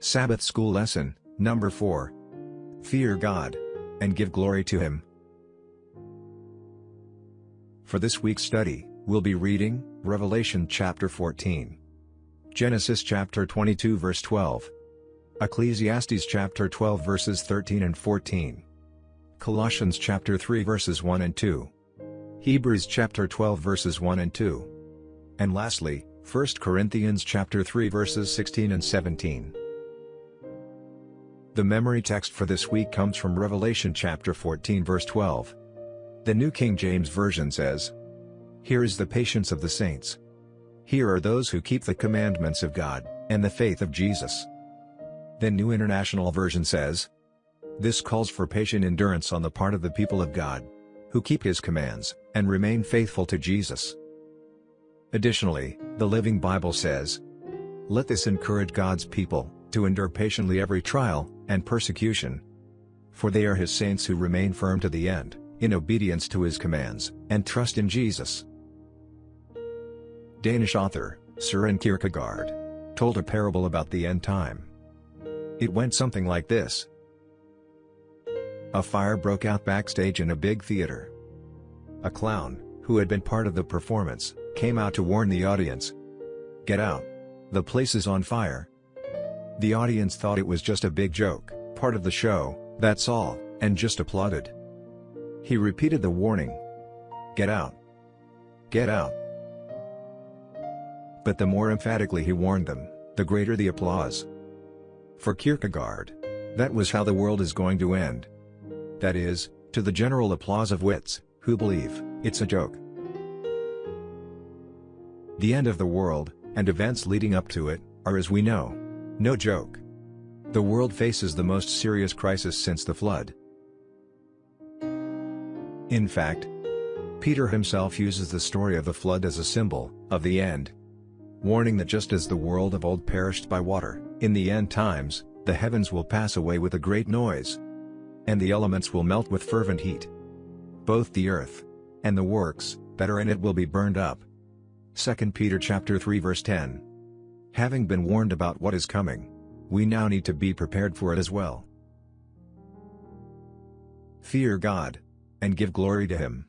Sabbath School Lesson, Number 4. Fear God, and give glory to Him. For this week's study, we'll be reading Revelation chapter 14, Genesis chapter 22 verse 12, Ecclesiastes chapter 12 verses 13 and 14, Colossians chapter 3 verses 1 and 2, Hebrews chapter 12 verses 1 and 2, and lastly, 1 Corinthians chapter 3 verses 16 and 17. The memory text for this week comes from Revelation chapter 14 verse 12. The New King James Version says, "Here is the patience of the saints. Here are those who keep the commandments of God, and the faith of Jesus." The New International Version says, "This calls for patient endurance on the part of the people of God, who keep His commands, and remain faithful to Jesus." Additionally, the Living Bible says, "Let this encourage God's people, to endure patiently every trial and persecution. For they are His saints who remain firm to the end, in obedience to His commands, and trust in Jesus." Danish author, Søren Kierkegaard, told a parable about the end time. It went something like this. A fire broke out backstage in a big theater. A clown, who had been part of the performance, came out to warn the audience. "Get out. The place is on fire." The audience thought it was just a big joke, part of the show, that's all, and just applauded. He repeated the warning. "Get out. Get out." But the more emphatically he warned them, the greater the applause. For Kierkegaard, that was how the world is going to end. That is, to the general applause of wits, who believe it's a joke. The end of the world, and events leading up to it, are, as we know, no joke. The world faces the most serious crisis since the flood. In fact, Peter himself uses the story of the flood as a symbol of the end, warning that just as the world of old perished by water, in the end times, the heavens will pass away with a great noise, and the elements will melt with fervent heat. Both the earth and the works that are in it will be burned up. 2 Peter chapter 3 verse 10. Having been warned about what is coming, we now need to be prepared for it as well. Fear God, and give glory to Him.